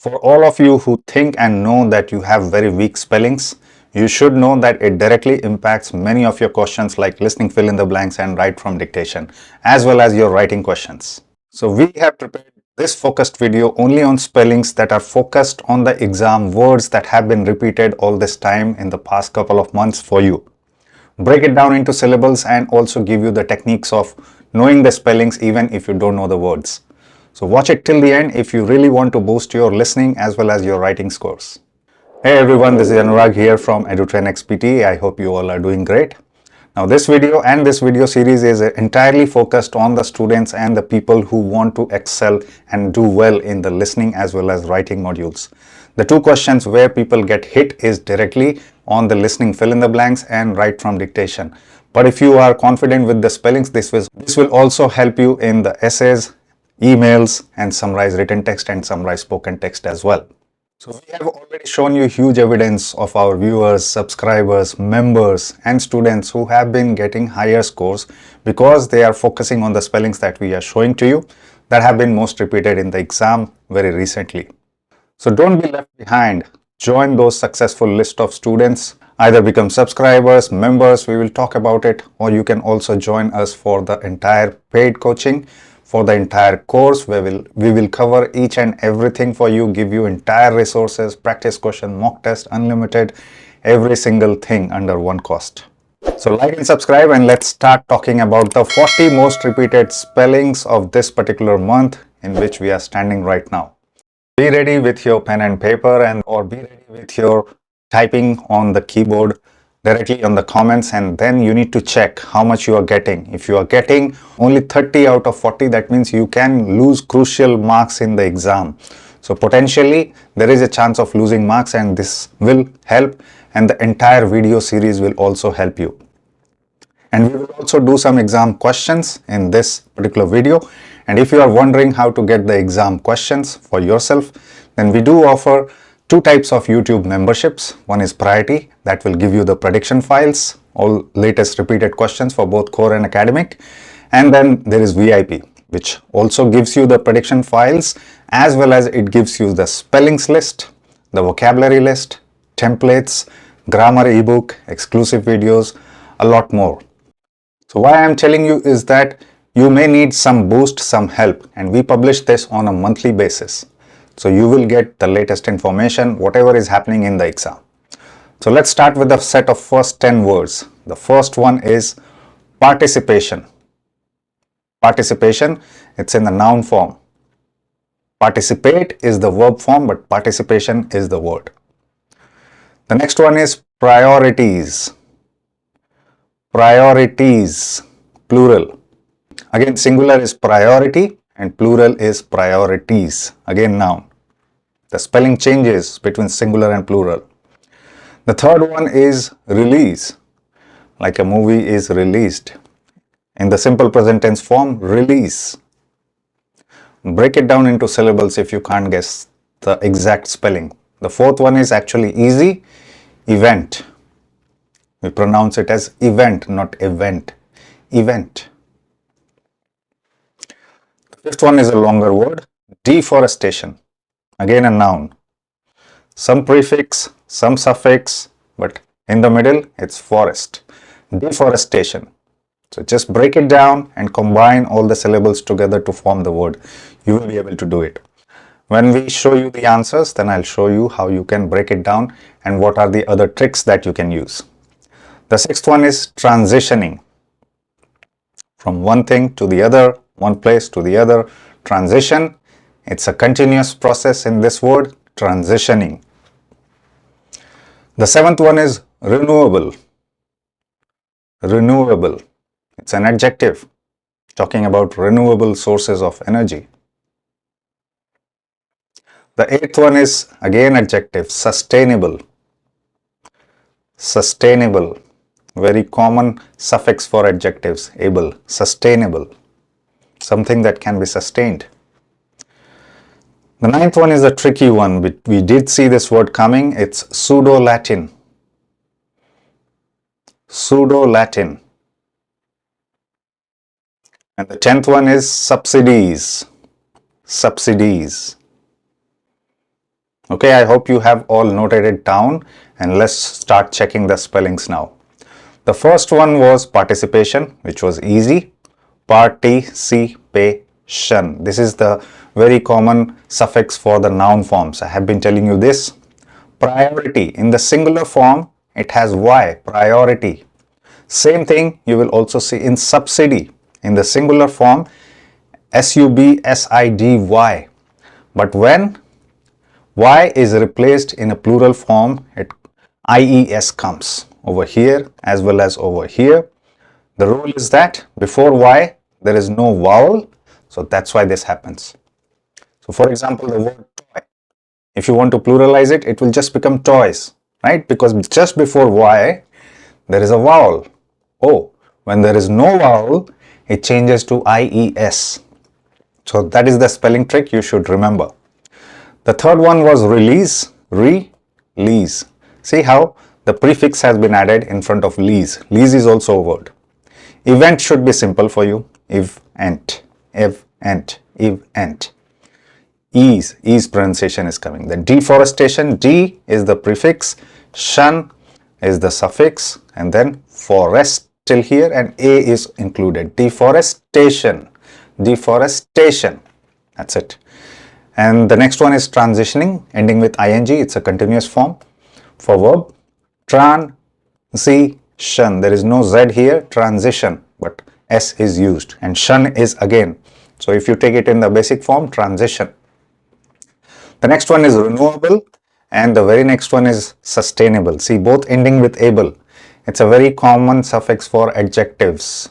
For all of you who think and know that you have very weak spellings, you should know that it directly impacts many of your questions like listening fill in the blanks and write from dictation, as well as your writing questions. So we have prepared this focused video only on spellings that are focused on the exam words that have been repeated all this time in the past couple of months for you. Break it down into syllables and also give you the techniques of knowing the spellings even if you don't know the words. So watch it till the end if you really want to boost your listening as well as your writing scores. Hey everyone, this is Anurag here from Edutrainex PTE. I hope you all are doing great. Now this video and this video series is entirely focused on the students and the people who want to excel and do well in the listening as well as writing modules. The two questions where people get hit is directly on the listening fill in the blanks and write from dictation. But if you are confident with the spellings, this will also help you in the essays, emails, and summarize written text and summarize spoken text as well. So we have already shown you huge evidence of our viewers, subscribers, members and students who have been getting higher scores because they are focusing on the spellings that we are showing to you that have been most repeated in the exam very recently. So don't be left behind. Join those successful list of students. Either become subscribers, members, we will talk about it, or you can also join us for the entire paid coaching. For the entire course, we will cover each and everything for you, give you entire resources, practice question, mock test, unlimited, every single thing under one cost. So like and subscribe and let's start talking about the 40 most repeated spellings of this particular month in which we are standing right now. Be ready with your pen and paper or be ready with your typing on the keyboard directly on the comments, and then you need to check how much you are getting. If you are getting only 30 out of 40, that means you can lose crucial marks in the exam. So potentially there is a chance of losing marks, and this will help, and the entire video series will also help you. And we will also do some exam questions in this particular video. And if you are wondering how to get the exam questions for yourself, then we do offer two types of YouTube memberships. One is Priority, that will give you the prediction files, all latest repeated questions for both core and academic. And then there is VIP, which also gives you the prediction files as well as it gives you the spellings list, the vocabulary list, templates, grammar ebook, exclusive videos, a lot more. So why I am telling you is that you may need some boost, some help, and we publish this on a monthly basis. So you will get the latest information, whatever is happening in the exam. So let's start with the set of first 10 words. The first one is participation. Participation, it's in the noun form. Participate is the verb form, but participation is the word. The next one is priorities. Priorities, plural. Again, singular is priority and plural is priorities. Again, noun. The spelling changes between singular and plural. The third one is release, like a movie is released. In the simple present tense form, release. Break it down into syllables if you can't guess the exact spelling. The fourth one is actually easy, event. We pronounce it as event, not event. Event. The fifth one is a longer word, deforestation. Again a noun. Some prefix, some suffix, but in the middle it's forest. Deforestation. So just break it down and combine all the syllables together to form the word. You will be able to do it. When we show you the answers, then I'll show you how you can break it down and what are the other tricks that you can use. The sixth one is transitioning. From one thing to the other, one place to the other. Transition. It's a continuous process in this word, transitioning. The seventh one is renewable. Renewable. It's an adjective talking about renewable sources of energy. The eighth one is again adjective, sustainable. Sustainable. Very common suffix for adjectives, able. Sustainable. Something that can be sustained. The ninth one is a tricky one. We did see this word coming. It's pseudo-Latin. Pseudo-Latin. And the 10th one is subsidies. Subsidies. Okay, I hope you have all noted it down, and let's start checking the spellings now. The first one was participation, which was easy. Participation. This is the very common suffix for the noun forms. I have been telling you this. Priority. In the singular form, it has Y, priority. Same thing you will also see in subsidy. In the singular form, SUBSIDY. But when Y is replaced in a plural form, IES comes over here as well as over here. The rule is that before Y, there is no vowel. So that's why this happens. So for example, the word toy. If you want to pluralize it, it will just become toys, right? Because just before Y, there is a vowel. O. When there is no vowel, it changes to IES. So that is the spelling trick you should remember. The third one was release, release. See how the prefix has been added in front of lease. Lease is also a word. Event should be simple for you. Event, event, event. Ease pronunciation is coming. The deforestation, D is the prefix, shun is the suffix, and then forest till here, and A is included. Deforestation, deforestation. That's it. And the next one is transitioning, ending with ing. It's a continuous form for verb. Transition. There is no Z here, transition, but S is used, and shun is again. So if you take it in the basic form, transition. The next one is renewable, and the very next one is sustainable. See, both ending with able. It's a very common suffix for adjectives.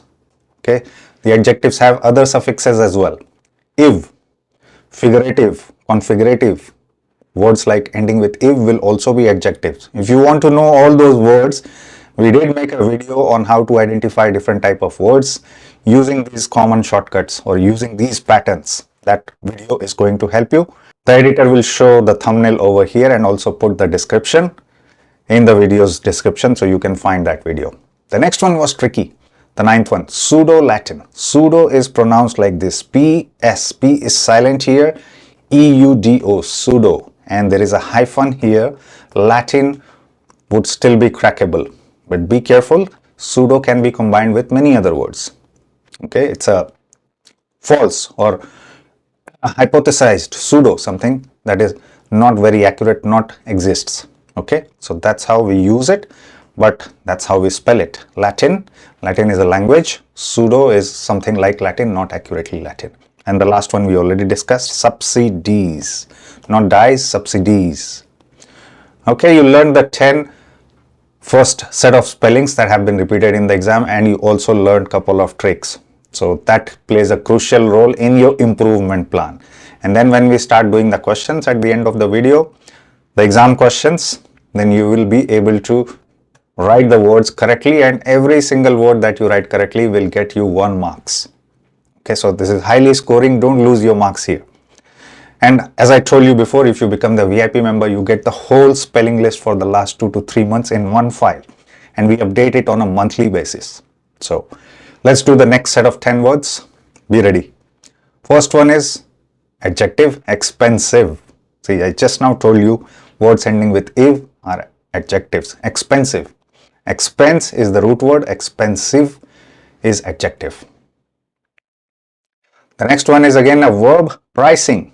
Okay, the adjectives have other suffixes as well. If, figurative, configurative. Words like ending with if will also be adjectives. If you want to know all those words, we did make a video on how to identify different type of words using these common shortcuts or using these patterns. That video is going to help you. The editor will show the thumbnail over here and also put the description in the video's description so you can find that video. The next one was tricky. The ninth one, pseudo-Latin. Pseudo is pronounced like this. P-S. P is silent here. E-U-D-O, pseudo. And there is a hyphen here. Latin would still be crackable. But be careful. Pseudo can be combined with many other words. Okay, it's a false or a hypothesized pseudo, something that is not very accurate, not exists. Okay, so that's how we use it, but that's how we spell it. Latin is a language. Pseudo is something like Latin, not accurately Latin. And the last one we already discussed, subsidies, not dies, subsidies. Okay, you learned the 10 first set of spellings that have been repeated in the exam, and you also learned couple of tricks. So that plays a crucial role in your improvement plan. And then when we start doing the questions at the end of the video, the exam questions, then you will be able to write the words correctly, and every single word that you write correctly will get you 1 marks. Okay, so this is highly scoring. Don't lose your marks here. And as I told you before, if you become the VIP member, you get the whole spelling list for the last 2 to 3 months in one file, and we update it on a monthly basis. So let's do the next set of 10 words. Be ready. First one is adjective, expensive. See, I just now told you words ending with "iv" are adjectives. Expensive. Expense is the root word. Expensive is adjective. The next one is again a verb, pricing.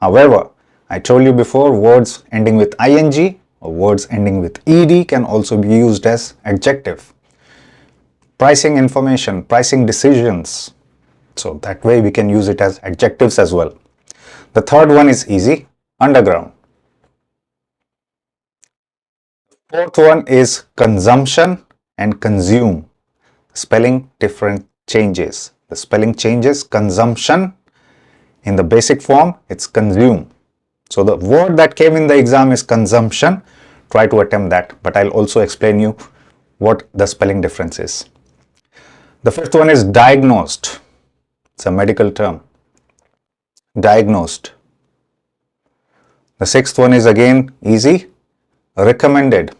However, I told you before, words ending with ing or words ending with ed can also be used as adjective. Pricing information, pricing decisions. So that way we can use it as adjectives as well. The third one is easy, underground. Fourth one is consumption and consume. Spelling different changes. The spelling changes. Consumption, in the basic form, it's consume. So the word that came in the exam is consumption. Try to attempt that, but I'll also explain you what the spelling difference is. The fifth one is diagnosed. It's a medical term. Diagnosed. The sixth one is again easy, recommended.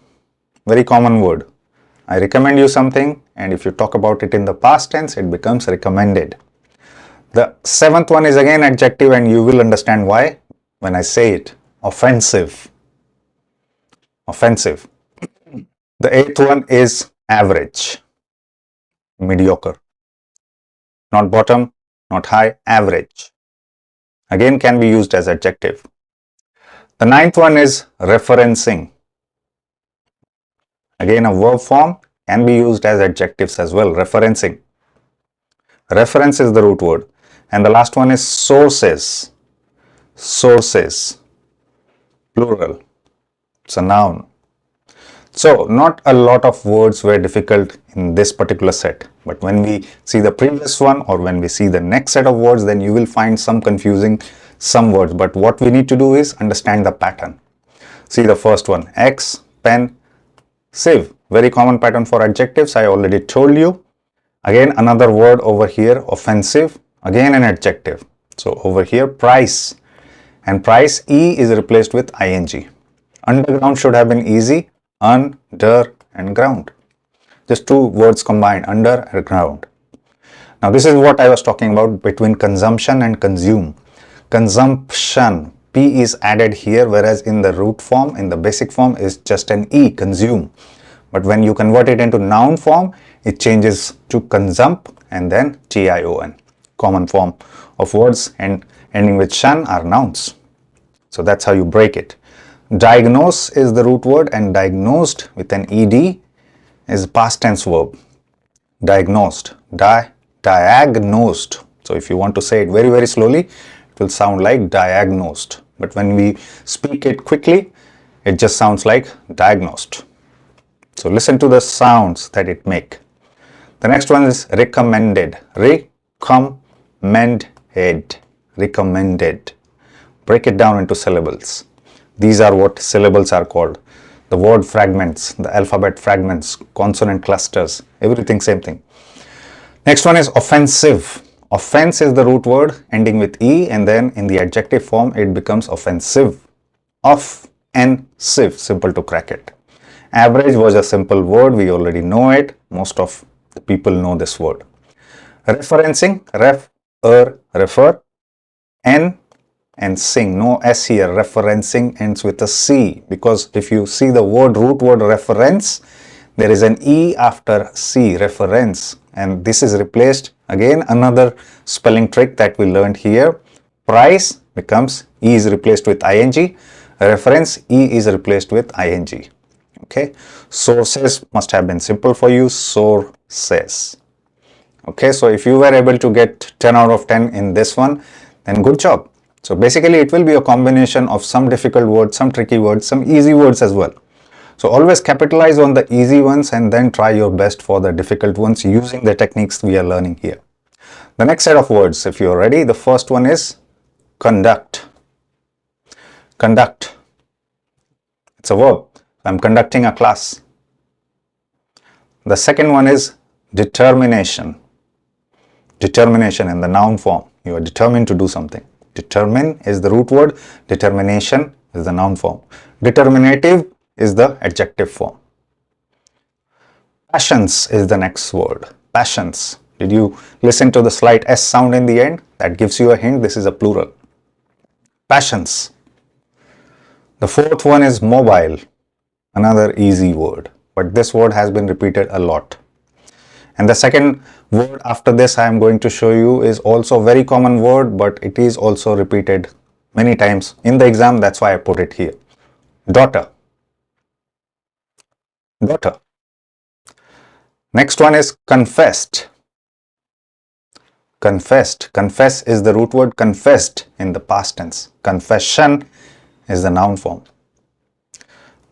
Very common word. I recommend you something, and if you talk about it in the past tense, it becomes recommended. The seventh one is again adjective, and you will understand why when I say it. offensive. Offensive. The eighth one is average. Mediocre. Not bottom, not high, average. Again, can be used as adjective. The ninth one is referencing. Again, a verb form, can be used as adjectives as well. Referencing. Reference is the root word. And the last one is sources. Sources. Plural. It's a noun. So, not a lot of words were difficult in this particular set. But when we see the previous one or when we see the next set of words, then you will find some confusing some words. But what we need to do is understand the pattern. See the first one. Ex, pen, sieve. Very common pattern for adjectives. I already told you. Again, another word over here. Offensive. Again, an adjective. So, over here, price. And price, E is replaced with ing. Underground should have been easy. Under and ground. Just two words combined, under and ground. Now this is what I was talking about between consumption and consume. Consumption, P is added here, whereas in the root form, in the basic form is just an E, consume. But when you convert it into noun form, it changes to consump and then tion. Common form of words and ending with shan are nouns. So that's how you break it. Diagnose is the root word and diagnosed with an ed is past tense verb. Diagnosed, diagnosed. So if you want to say it very, very slowly, it will sound like diagnosed. But when we speak it quickly, it just sounds like diagnosed. So listen to the sounds that it make. The next one is recommended. Recommended. Recommended. Break it down into syllables. These are what syllables are called. The word fragments, the alphabet fragments, consonant clusters, everything same thing. Next one is offensive. Offense is the root word ending with E and then in the adjective form it becomes offensive. Offensive, simple to crack it. Average was a simple word, we already know it. Most of the people know this word. Referencing, refer, N and sing, no S here. Referencing ends with a C because if you see the root word reference, there is an E after C, reference, and this is replaced. Again, another spelling trick that we learned here. Price becomes E is replaced with ing, reference E is replaced with ing. Okay, sources must have been simple for you, sources. Okay, so if you were able to get 10 out of 10 in this one, then good job. So basically it will be a combination of some difficult words, some tricky words, some easy words as well. So always capitalize on the easy ones and then try your best for the difficult ones using the techniques we are learning here. The next set of words, if you are ready, the first one is conduct. Conduct. It's a verb. I'm conducting a class. The second one is determination. Determination in the noun form. You are determined to do something. Determine is the root word. Determination is the noun form. Determinative is the adjective form. Passions is the next word. Passions. Did you listen to the slight S sound in the end? That gives you a hint. This is a plural. Passions. The fourth one is mobile. Another easy word. But this word has been repeated a lot. And the second word after this I am going to show you is also a very common word, but it is also repeated many times in the exam. That's why I put it here. Daughter. Daughter. Next one is confessed. Confessed. Confess is the root word. Confessed in the past tense. Confession is the noun form.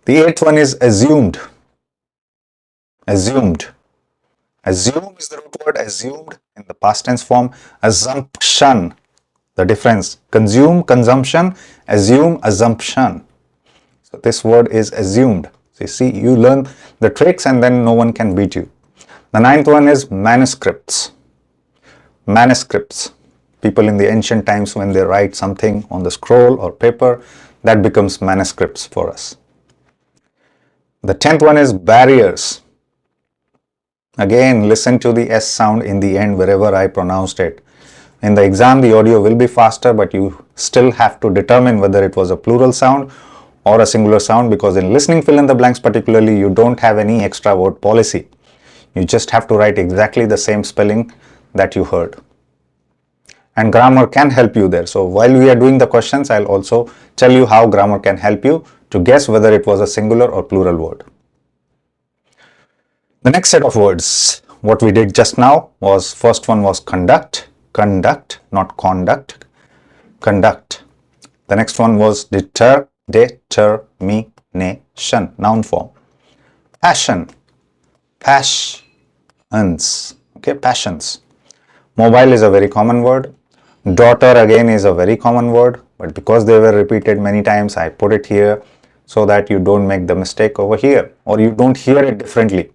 The eighth one is assumed. Assumed. Assume is the root word. Assumed in the past tense form. Assumption. The difference. Consume, consumption. Assume, assumption. So this word is assumed. So you see, you learn the tricks and then no one can beat you. The ninth one is manuscripts. Manuscripts. People in the ancient times when they write something on the scroll or paper, that becomes manuscripts for us. The 10th one is barriers. Again, listen to the S sound in the end wherever I pronounced it. In the exam, the audio will be faster, but you still have to determine whether it was a plural sound or a singular sound, because in listening fill in the blanks particularly, you don't have any extra word policy. You just have to write exactly the same spelling that you heard. And grammar can help you there. So while we are doing the questions, I'll also tell you how grammar can help you to guess whether it was a singular or plural word. The next set of words, what we did just now was, first one was conduct, not conduct, conduct. The next one was determination, noun form. Passion, passions, okay, passions. Mobile is a very common word. Daughter again is a very common word, but because they were repeated many times, I put it here so that you don't make the mistake over here, or you don't hear it differently.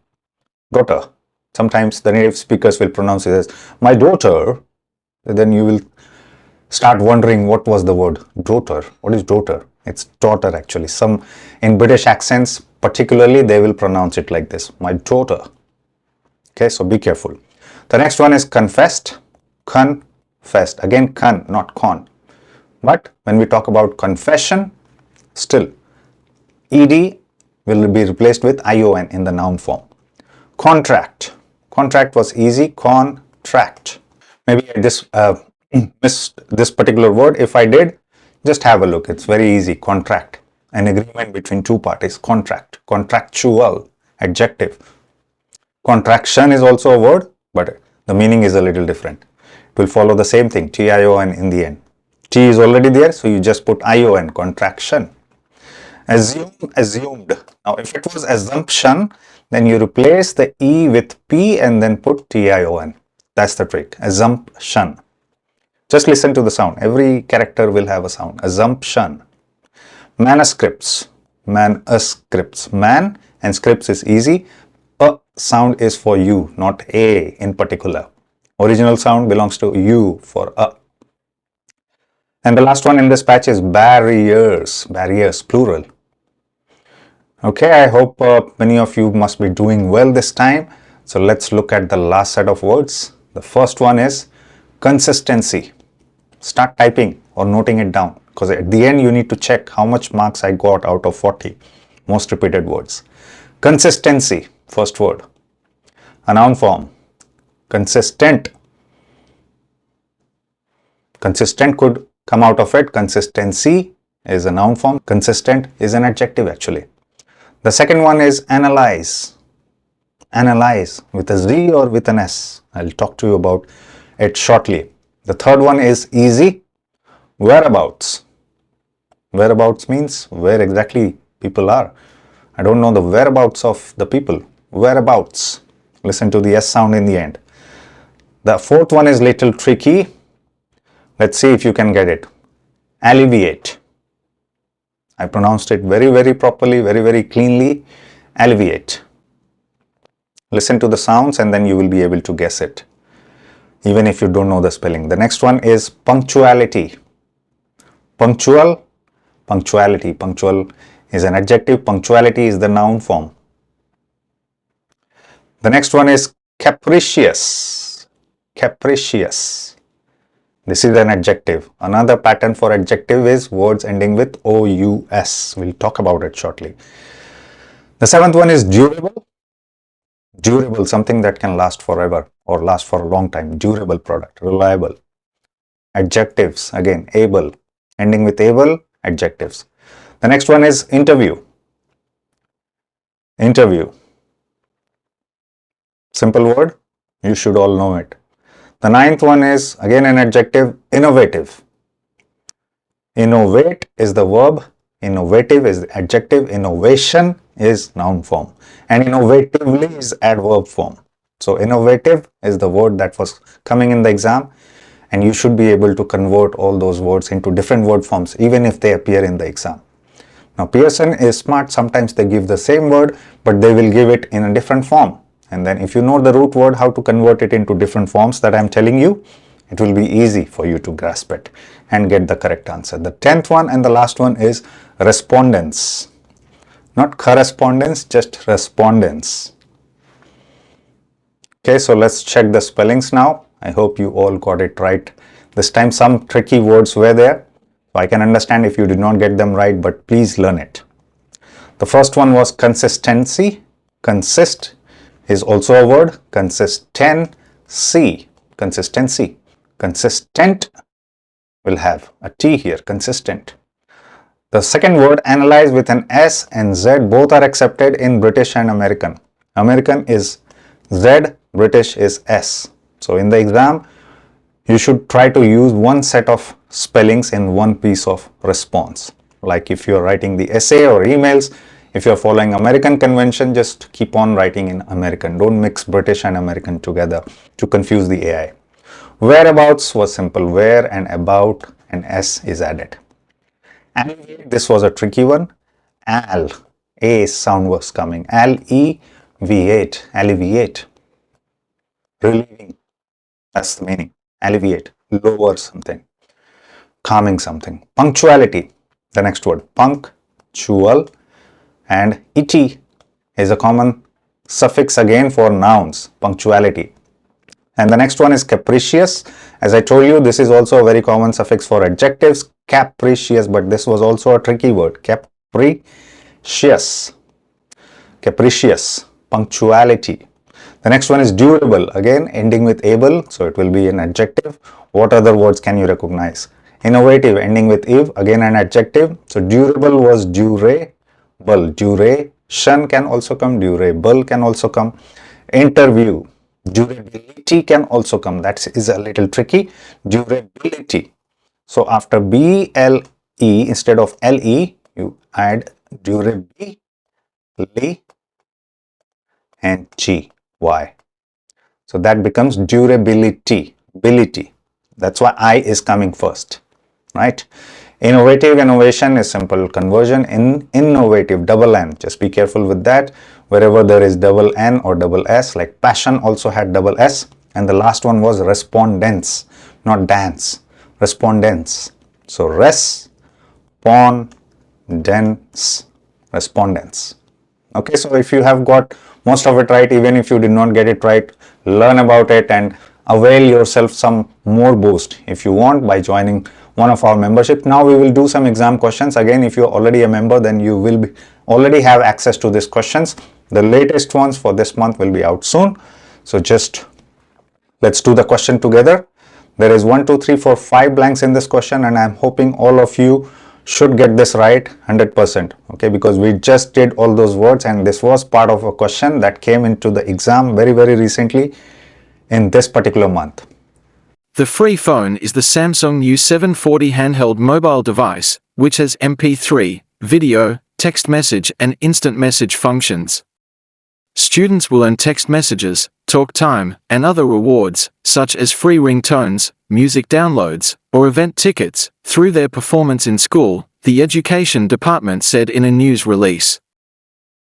Daughter. Sometimes the native speakers will pronounce it as my daughter. Then you will start wondering what was the word daughter. What is daughter? It's daughter actually. Some in British accents particularly, they will pronounce it like this, my daughter. Okay, so be careful. The next one is confessed, confessed. Again, con, not con. But when we talk about confession, still ed will be replaced with ion in the noun form. Contract. Contract was easy. Contract. Maybe I missed this particular word. If I did, just have a look. It's very easy. Contract. An agreement between two parties. Contract. Contractual. Adjective. Contraction is also a word, but the meaning is a little different. It will follow the same thing. T-I-O-N in the end. T is already there, so you just put I-O-N. Contraction. Assume, assumed. Now, if it was assumption, then you replace the E with P and then put T-I-O-N. That's the trick. Assumption. Just listen to the sound. Every character will have a sound. Assumption. Manuscripts. Manuscripts. Man and scripts is easy. A sound is for you, not A in particular. Original sound belongs to you for a. And the last one in this patch is barriers. Barriers, plural. Okay, I hope many of you must be doing well this time. So let's look at the last set of words. The first one is consistency. Start typing or noting it down, because at the end you need to check how much marks I got out of 40 most repeated words. Consistency, first word. A noun form. Consistent. Consistent could come out of it. Consistency is a noun form. Consistent is an adjective actually. The second one is analyze. Analyze with a Z or with an S. I'll talk to you about it shortly. The third one is easy. Whereabouts. Whereabouts means where exactly people are. I don't know the whereabouts of the people. Whereabouts. Listen to the S sound in the end. The fourth one is little tricky. Let's see if you can get it. Alleviate. I pronounced it very, very properly, very, very cleanly. Alleviate. Listen to the sounds and then you will be able to guess it, even if you don't know the spelling. The next one is punctuality. Punctual, punctuality. Punctual is an adjective. Punctuality is the noun form. The next one is capricious. Capricious. This is an adjective. Another pattern for adjective is words ending with OUS. We'll talk about it shortly. The seventh one is durable. Durable, something that can last forever or last for a long time. Durable product, reliable. Adjectives, again, able. Ending with able, adjectives. The next one is interview. Interview. Simple word, you should all know it. The ninth one is again an adjective, innovative. Innovate is the verb, innovative is the adjective, innovation is noun form, and innovatively is adverb form. So innovative is the word that was coming in the exam, and you should be able to convert all those words into different word forms even if they appear in the exam. Now Pearson is smart. Sometimes they give the same word but they will give it in a different form. And then if you know the root word, how to convert it into different forms that I'm telling you, it will be easy for you to grasp it and get the correct answer. The 10th one and the last one is respondents. Not correspondence, just respondents. Okay, so let's check the spellings now. I hope you all got it right. This time some tricky words were there. So I can understand if you did not get them right, but please learn it. The first one was consistency. Consist is also a word. Consistency. Consistency. Consistent will have a T here. Consistent. The second word, analyze, with an S and Z. Both are accepted in British and American. American is Z, British is S. So in the exam, you should try to use one set of spellings in one piece of response. Like if you're writing the essay or emails, if you're following American convention, just keep on writing in American. Don't mix British and American together to confuse the AI. Whereabouts was simple. Where and about, and S is added. Alleviate, this was a tricky one. Al, A sound was coming. Alleviate, alleviate. Relieving, that's the meaning. Alleviate, lower something, calming something. Punctuality, the next word, punctual, and ity is a common suffix again for nouns, punctuality. And the next one is capricious. As I told you, this is also a very common suffix for adjectives, capricious, but this was also a tricky word, capricious, capricious, punctuality. The next one is durable, again ending with able, so it will be an adjective. What other words can you recognize? Innovative, ending with ive, again an adjective. So durable was durable, duration can also come, durable can also come. Interview, durability can also come, that is a little tricky, durability. So after BLE instead of LE, you add durability and GY. So that becomes durability, ability. That's why I is coming first, right? Innovative, innovation is simple conversion. In innovative, double N, just be careful with that. Wherever there is double N or double S, like passion also had double S. And the last one was respondents, not dance, respondents. So respondents. Okay, so if you have got most of it right, even if you did not get it right, learn about it and avail yourself some more boost if you want by joining one of our membership. Now we will do some exam questions. Again, if you're already a member, then you will already have access to these questions. The latest ones for this month will be out soon. So just let's do the question together. There is 1, 2, 3, 4, 5 blanks in this question, and I'm hoping all of you should get this right 100%. Okay, because we just did all those words, and this was part of a question that came into the exam very recently in this particular month. The free phone is the Samsung U740 handheld mobile device, which has MP3, video, text message and instant message functions. Students will earn text messages, talk time, and other rewards, such as free ringtones, music downloads, or event tickets, through their performance in school, the Education Department said in a news release.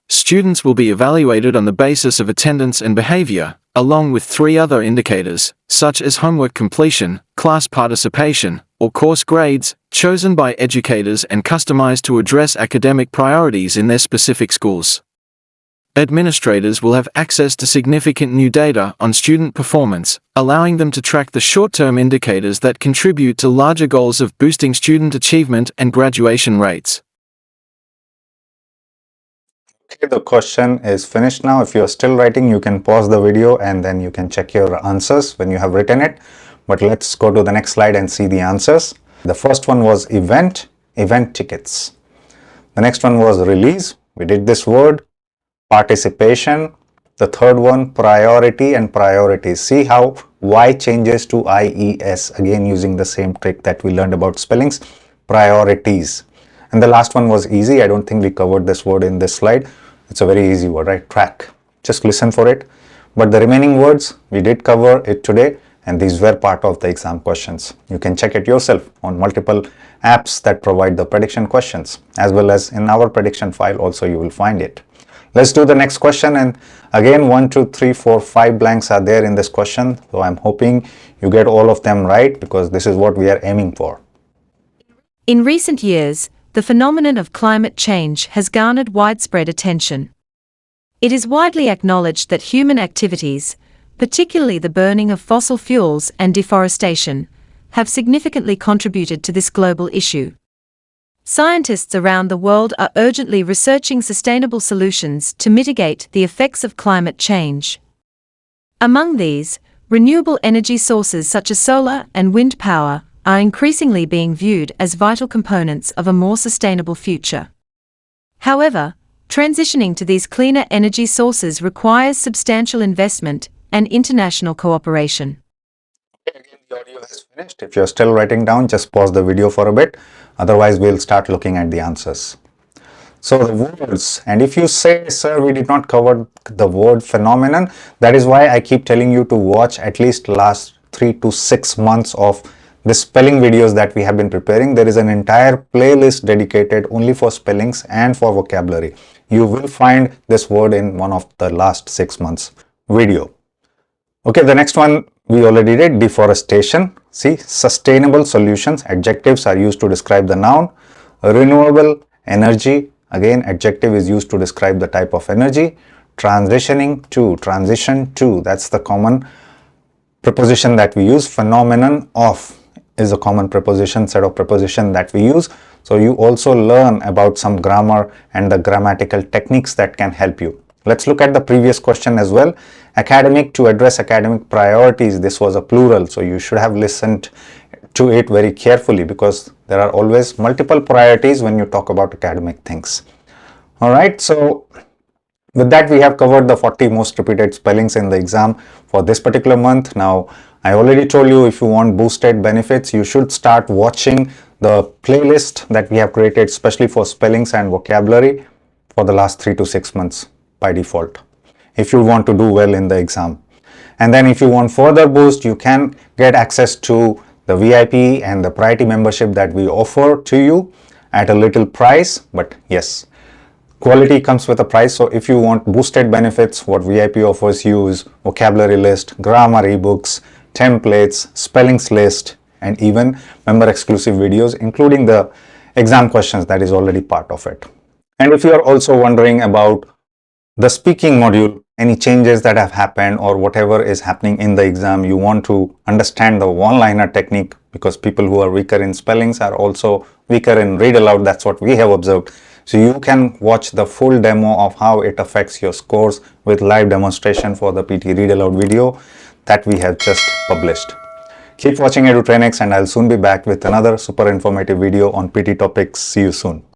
Students will be evaluated on the basis of attendance and behavior, along with 3 other indicators, such as homework completion, class participation, or course grades, chosen by educators and customized to address academic priorities in their specific schools. Administrators will have access to significant new data on student performance, allowing them to track the short-term indicators that contribute to larger goals of boosting student achievement and graduation rates. Okay, the question is finished now. If you're still writing, you can pause the video and then you can check your answers when you have written it. But let's go to the next slide and see the answers. The first one was event tickets. The next one was release. We did this word. Participation. The third one, priority and priorities. See how Y changes to IES, again using the same trick that we learned about spellings. Priorities. And the last one was easy. I don't think we covered this word in this slide. It's a very easy word, right? Track. Just listen for it. But the remaining words, we did cover it today, and these were part of the exam questions. You can check it yourself on multiple apps that provide the prediction questions, as well as in our prediction file also you will find it. Let's do the next question, and again 1, 2, 3, 4, 5 blanks are there in this question. So I'm hoping you get all of them right, because this is what we are aiming for. In recent years, the phenomenon of climate change has garnered widespread attention. It is widely acknowledged that human activities, particularly the burning of fossil fuels and deforestation, have significantly contributed to this global issue. Scientists around the world are urgently researching sustainable solutions to mitigate the effects of climate change. Among these, renewable energy sources such as solar and wind power are increasingly being viewed as vital components of a more sustainable future. However, transitioning to these cleaner energy sources requires substantial investment and international cooperation. Again, the audio has finished. If you're still writing down, just pause the video for a bit. Otherwise, we'll start looking at the answers. So the words, and if you say, sir, we did not cover the word phenomenon, that is why I keep telling you to watch at least last 3 to 6 months of the spelling videos that we have been preparing. There is an entire playlist dedicated only for spellings and for vocabulary. You will find this word in one of the last 6 months video. Okay, the next one we already did, deforestation. See, sustainable solutions, adjectives are used to describe the noun. Renewable energy, again, adjective is used to describe the type of energy. Transition to, that's the common preposition that we use. Phenomenon of is a common preposition, set of preposition that we use. So you also learn about some grammar and the grammatical techniques that can help you. Let's look at the previous question as well. Academic, to address academic priorities, this was a plural, so you should have listened to it very carefully because there are always multiple priorities when you talk about academic things. All right, so with that, we have covered the 40 most repeated spellings in the exam for this particular month. Now, I already told you if you want boosted benefits, you should start watching the playlist that we have created especially for spellings and vocabulary for the last 3 to 6 months by default, if you want to do well in the exam. And then if you want further boost, you can get access to the VIP and the priority membership that we offer to you at a little price. But yes, quality comes with a price. So if you want boosted benefits, what VIP offers you is vocabulary list, grammar ebooks, templates, spellings list, and even member exclusive videos, including the exam questions that is already part of it. And if you are also wondering about the speaking module, any changes that have happened or whatever is happening in the exam, you want to understand the one-liner technique, because people who are weaker in spellings are also weaker in read aloud. That's what we have observed. So you can watch the full demo of how it affects your scores with live demonstration for the PT read aloud video that we have just published. Keep watching Edutrainex, and I'll soon be back with another super informative video on PT topics. See you soon.